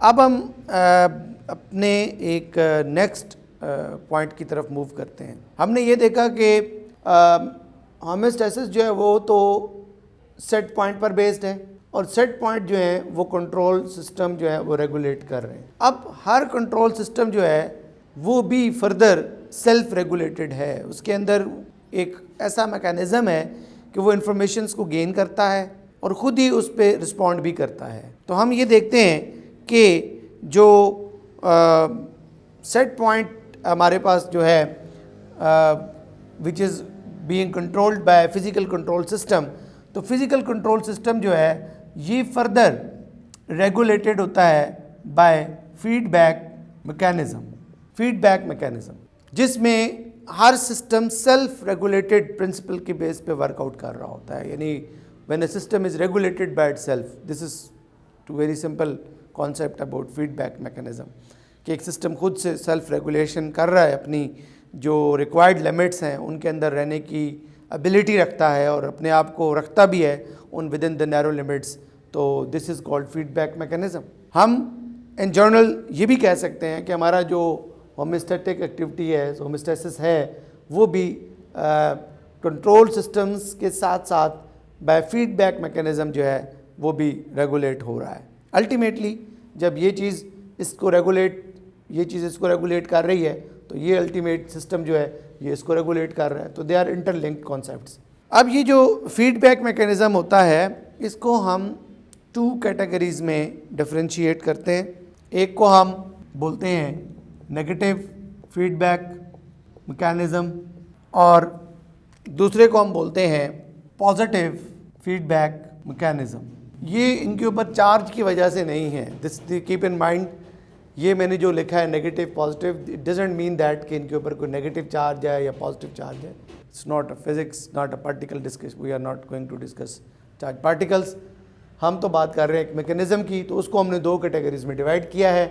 अब हम अपने एक नेक्स्ट पॉइंट की तरफ मूव करते हैं। हमने ये देखा कि होमोस्टैसिस जो है वो तो सेट पॉइंट पर बेस्ड है और सेट पॉइंट जो है वो कंट्रोल सिस्टम जो है वो रेगुलेट कर रहे हैं। अब हर कंट्रोल सिस्टम जो है वो भी फर्दर सेल्फ रेगुलेटेड है। उसके अंदर एक ऐसा मैकेनिज़्म है कि वो इंफॉर्मेशंस को गेन करता है और ख़ुद ही उस पर रिस्पॉन्ड भी करता है। तो हम ये देखते हैं कि जो सेट पॉइंट हमारे पास जो है which is being controlled by physical control system, तो फिज़िकल कंट्रोल सिस्टम जो है ये फर्दर रेगुलेटेड होता है बाय फीडबैक मैकेनिज़्म, जिसमें हर सिस्टम सेल्फ रेगुलेटेड प्रिंसिपल के बेस पे वर्कआउट कर रहा होता है। यानी when a system is regulated by itself, this is too very simple concept about feedback mechanism कि एक सिस्टम खुद से सेल्फ रेगुलेशन कर रहा है, अपनी जो रिक्वायर्ड लिमिट्स हैं उनके अंदर रहने की एबिलिटी रखता है और अपने आप को रखता भी है उन within the narrow limits. तो this is called feedback mechanism. हम इन जनरल ये भी कह सकते हैं कि हमारा जो होमियोस्टैटिक एक्टिविटी है, होमियोस्टैसिस है, वो भी कंट्रोल सिस्टम्स के साथ साथ बाय फीडबैक मैकेनिज़्म जो है वो भी रेगुलेट हो रहा है। अल्टीमेटली जब ये चीज़ इसको रेगुलेट कर रही है तो ये अल्टीमेट सिस्टम जो है ये इसको रेगुलेट कर रहा है। तो दे आर इंटरलिंक्ड कॉन्सेप्ट्स। अब ये जो फीडबैक मैकेनिज़्म होता है इसको हम 2 कैटेगरीज़ में डिफरेंशिएट करते हैं। एक को हम बोलते हैं नेगेटिव फीडबैक मैकेनिज़्म और दूसरे को हम बोलते हैं पॉजिटिव फीडबैक मैकेनिज़्म। ये इनके ऊपर चार्ज की वजह से नहीं है, दिस कीप इन माइंड। ये मैंने जो लिखा है negative positive, it doesn't mean that कि इनके ऊपर कोई नेगेटिव चार्ज है या पॉजिटिव चार्ज है। It's not a physics, not a particle discuss, we are not going to discuss charge particles. हम तो बात कर रहे हैं एक मैकेनिज़्म की, तो उसको हमने 2 कैटेगरीज में डिवाइड किया है,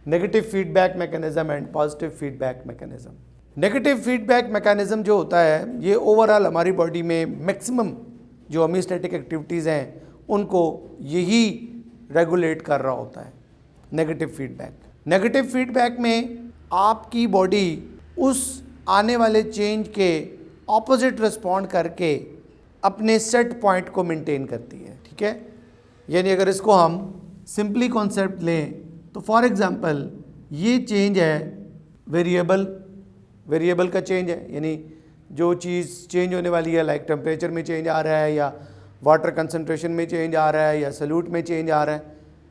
negative feedback mechanism and positive feedback mechanism. Negative feedback mechanism जो होता है ये ओवरऑल हमारी बॉडी में मैक्सिमम जो होमियोस्टैटिक एक्टिविटीज़ हैं उनको यही रेगुलेट कर रहा होता है। नेगेटिव फीडबैक में आपकी बॉडी उस आने वाले चेंज के ऑपोजिट रिस्पॉन्ड करके अपने सेट पॉइंट को मेंटेन करती है। ठीक है, यानी अगर इसको हम सिंपली कॉन्सेप्ट लें तो फॉर एग्जांपल ये चेंज है वेरिएबल का चेंज है, यानी जो चीज़ चेंज होने वाली है, लाइक टेम्परेचर में चेंज आ रहा है या वाटर कंसंट्रेशन में चेंज आ रहा है या सल्यूट में चेंज आ रहा है,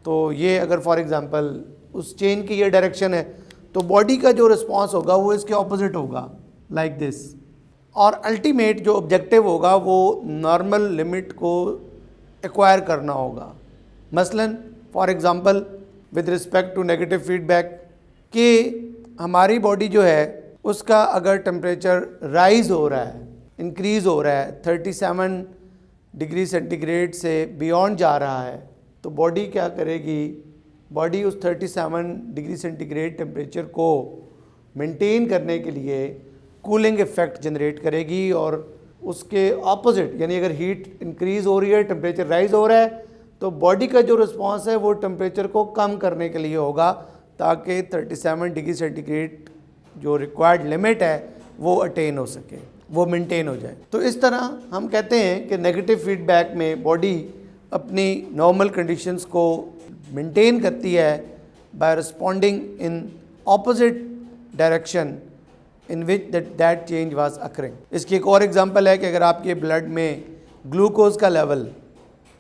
तो ये अगर फॉर एग्जांपल उस चेंज की ये डायरेक्शन है तो बॉडी का जो रिस्पॉन्स होगा वो इसके ऑपोजिट होगा, लाइक दिस। और अल्टीमेट जो ऑब्जेक्टिव होगा वो नॉर्मल लिमिट को एक्वायर करना होगा। मसलन for example with respect to negative feedback कि हमारी बॉडी जो है उसका अगर टेम्परेचर राइज हो रहा है, इंक्रीज़ हो रहा है, 37 डिग्री सेंटीग्रेड से बियॉन्ड जा रहा है, तो बॉडी क्या करेगी, बॉडी उस 37 डिग्री सेंटीग्रेड टेम्परेचर को मेंटेन करने के लिए कूलिंग इफ़ेक्ट जनरेट करेगी और उसके ऑपोजिट, यानी अगर हीट इंक्रीज़ हो रही है, टेम्परेचर राइज हो रहा है, तो बॉडी का जो रिस्पॉन्स है वो टेम्परेचर को कम करने के लिए होगा ताकि 37 डिग्री सेंटीग्रेड जो रिक्वायर्ड लिमिट है वो अटेन हो सके, वो मेंटेन हो जाए। तो इस तरह हम कहते हैं कि नेगेटिव फीडबैक में बॉडी अपनी नॉर्मल कंडीशंस को मेंटेन करती है by responding in opposite direction in which that change was occurring. इसकी एक और एग्जांपल है कि अगर आपके ब्लड में ग्लूकोज का लेवल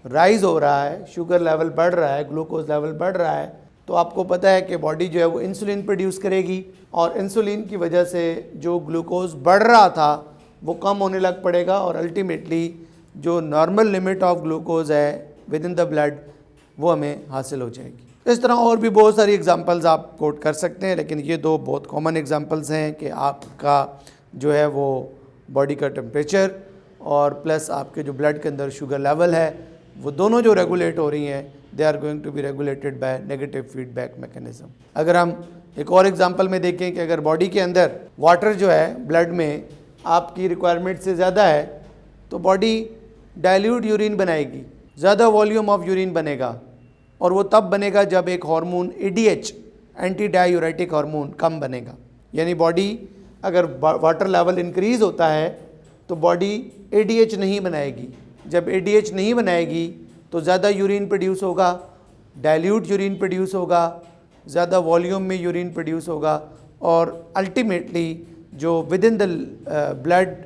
राइज हो रहा है, शुगर लेवल बढ़ रहा है, ग्लूकोज लेवल बढ़ रहा है, तो आपको पता है कि बॉडी जो है वो इंसुलिन प्रोड्यूस करेगी और इंसुलिन की वजह से जो ग्लूकोज बढ़ रहा था वो कम होने लग पड़ेगा और अल्टीमेटली जो नॉर्मल लिमिट ऑफ ग्लूकोज है विद इन द ब्लड वो हमें हासिल हो जाएगी। इस तरह और भी बहुत सारी एग्जांपल्स आप कोट कर सकते हैं, लेकिन ये 2 बहुत कॉमन एग्जांपल्स हैं कि आपका जो है वो बॉडी का टेम्परेचर और प्लस आपके जो ब्लड के अंदर शुगर लेवल है वो दोनों जो रेगुलेट हो रही हैं, they are going to be regulated by negative feedback mechanism. अगर हम एक और एग्जांपल में देखें कि अगर बॉडी के अंदर वाटर जो है ब्लड में आपकी रिक्वायरमेंट से ज़्यादा है तो बॉडी डाइल्यूट यूरिन बनाएगी, ज़्यादा वॉल्यूम ऑफ यूरिन बनेगा, और वो तब बनेगा जब एक hormone ADH, anti diuretic hormone, कम बनेगा। यानी बॉडी अगर वाटर लेवल इंक्रीज़ होता है तो बॉडी ADH नहीं बनाएगी। जब ADH नहीं बनाएगी तो ज़्यादा यूरिन प्रोड्यूस होगा, डाइल्यूट यूरिन प्रोड्यूस होगा, ज़्यादा वॉल्यूम में यूरिन प्रोड्यूस होगा और अल्टीमेटली जो विद इन द ब्लड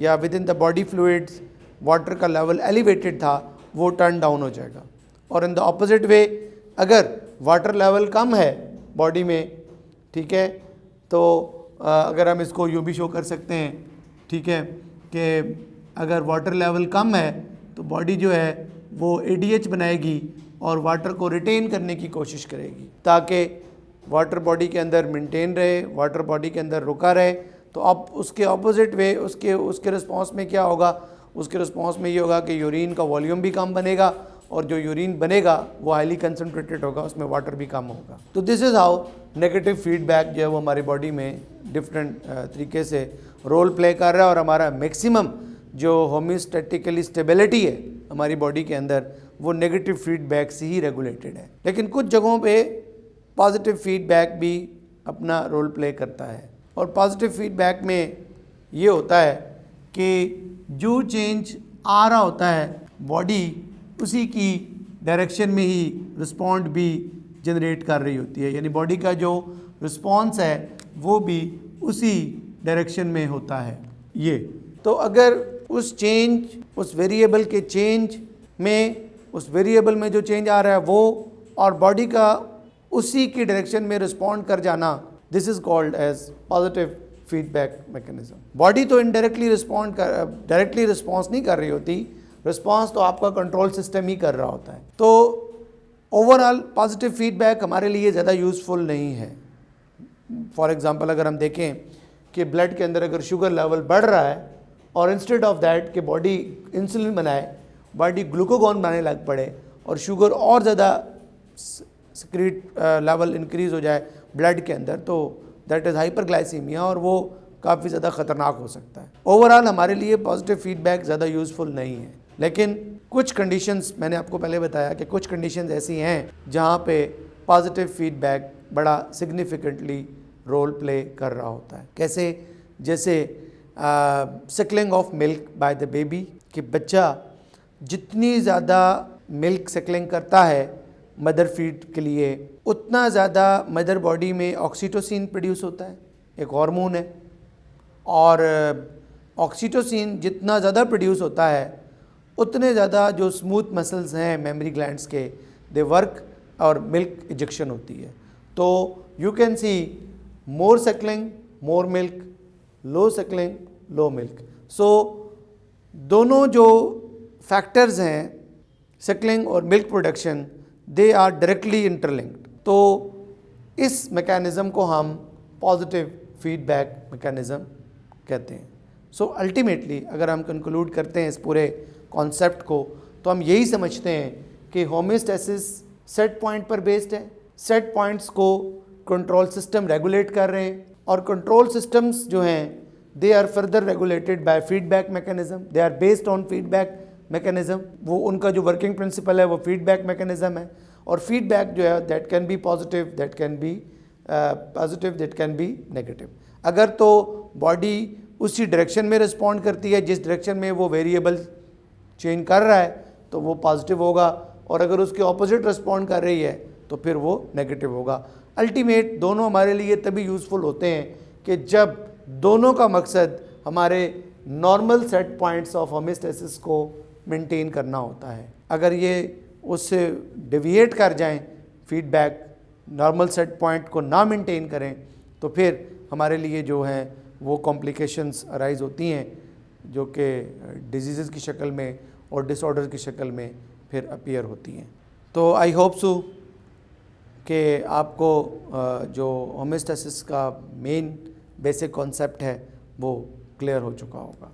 या with in the body fluids water का लेवल एलिवेटेड था वो टर्न डाउन हो जाएगा। और इन द ऑपोजिट वे अगर वाटर लेवल कम है बॉडी में, ठीक है, तो अगर हम इसको यूँ भी शो कर सकते हैं, ठीक है, कि अगर वाटर लेवल कम है तो बॉडी जो है वो ADH बनाएगी और वाटर को रिटेन करने की कोशिश करेगी ताकि वाटर बॉडी के अंदर मेंटेन रहे, वाटर बॉडी के अंदर रुका रहे। तो अब उसके ऑपोजिट वे उसके रिस्पॉन्स में क्या होगा? उसके रिस्पॉन्स में ये होगा कि यूरिन का वॉल्यूम भी कम बनेगा और जो यूरिन बनेगा वो हाईली कंसनट्रेटेड होगा, उसमें वाटर भी कम होगा। तो this is how negative feedback जो है वो हमारी बॉडी में डिफरेंट तरीके से रोल प्ले कर रहा है और हमारा मैक्सिमम जो होम्योस्टैटिकली स्टेबिलिटी है हमारी बॉडी के अंदर वो नेगेटिव फीडबैक से ही रेगुलेटेड है। लेकिन कुछ जगहों पे पॉजिटिव फीडबैक भी अपना रोल प्ले करता है और पॉजिटिव फीडबैक में ये होता है कि जो चेंज आ रहा होता है बॉडी उसी की डायरेक्शन में ही रिस्पॉन्ड भी जनरेट कर रही होती है। यानी बॉडी का जो रिस्पॉन्स है वो भी उसी डायरेक्शन में होता है। ये तो अगर उस चेंज, उस वेरिएबल के चेंज में, उस वेरिएबल में जो चेंज आ रहा है वो और बॉडी का उसी की डायरेक्शन में रिस्पॉन्ड कर जाना, this is called as positive feedback mechanism. Body तो इनडायरेक्टली डायरेक्टली रिस्पॉन्स नहीं कर रही होती, रिस्पॉन्स तो आपका कंट्रोल सिस्टम ही कर रहा होता है। तो ओवरऑल पॉजिटिव फीडबैक हमारे लिए ज़्यादा यूज़फुल नहीं है। फॉर एग्ज़ाम्पल अगर हम देखें कि ब्लड के अंदर अगर शुगर लेवल बढ़ रहा है और इंस्टेड ऑफ दैट कि बॉडी इंसुलिन बनाए, बॉडी ग्लूकोगॉन बनाने लग पड़े और शुगर और ज़्यादा सिक्रीट लेवल इंक्रीज़ हो जाए ब्लड के अंदर, तो दैट इज़ हाइपरग्लाइसीमिया और वो काफ़ी ज़्यादा ख़तरनाक हो सकता है। ओवरऑल हमारे लिए पॉजिटिव फीडबैक ज़्यादा यूज़फुल नहीं है। लेकिन कुछ कंडीशंस, मैंने आपको पहले बताया कि कुछ कंडीशंस ऐसी हैं जहाँ पे पॉजिटिव फीडबैक बड़ा सिग्निफिकेंटली रोल प्ले कर रहा होता है। कैसे? जैसे Suckling of milk by the baby, कि बच्चा जितनी ज़्यादा मिल्क सकलिंग करता है मदर फीड के लिए उतना ज़्यादा मदर बॉडी में ऑक्सीटोसिन प्रोड्यूस होता है, एक हार्मोन है, और ऑक्सीटोसिन जितना ज़्यादा प्रोड्यूस होता है उतने ज़्यादा जो स्मूथ मसल्स हैं मेमोरी ग्लैंड्स के, दे वर्क और मिल्क इजेक्शन होती है। तो you can see more suckling more milk, low suckling low milk. So दोनों जो फैक्टर्स हैं सकलिंग और milk production, they are directly interlinked. तो इस मैकेनिज़्म को हम पॉजिटिव फीडबैक मैकेनिज़्म कहते हैं। सो अल्टीमेटली अगर हम कंक्लूड करते हैं इस पूरे कॉन्सेप्ट को तो हम यही समझते हैं कि होम्योस्टैसिस सेट पॉइंट पर बेस्ड है। सेट पॉइंट्स को कंट्रोल सिस्टम रेगुलेट कर रहे हैं और कंट्रोल सिस्टम्स जो हैं they are further regulated by feedback mechanism, they are based on feedback mechanism. वो उनका जो वर्किंग प्रिंसिपल है वो फीडबैक मैकेनिज्म है और फीडबैक जो है that can be positive, that can be that can be negative. अगर तो बॉडी उसी डायरेक्शन में रिस्पॉन्ड करती है जिस डायरेक्शन में वो वेरिएबल चेंज कर रहा है तो वो पॉजिटिव होगा, और अगर उसके ऑपोजिट रिस्पॉन्ड कर रही है तो फिर वो नेगेटिव होगा। अल्टीमेट दोनों हमारे लिए तभी यूज़फुल होते हैं कि जब दोनों का मकसद हमारे normal set points of homeostasis को मेंटेन करना होता है। अगर ये उससे डिविएट कर जाएं, फीडबैक नॉर्मल सेट पॉइंट को ना मेंटेन करें, तो फिर हमारे लिए जो है वो कॉम्प्लिकेशंस अराइज होती हैं जो कि डिजीज़ की शक्ल में और डिसऑर्डर की शक्ल में फिर अपीयर होती हैं। तो आई होप सो कि आपको जो होम्योस्टैसिस का मेन बेसिक कॉन्सेप्ट है वो क्लियर हो चुका होगा।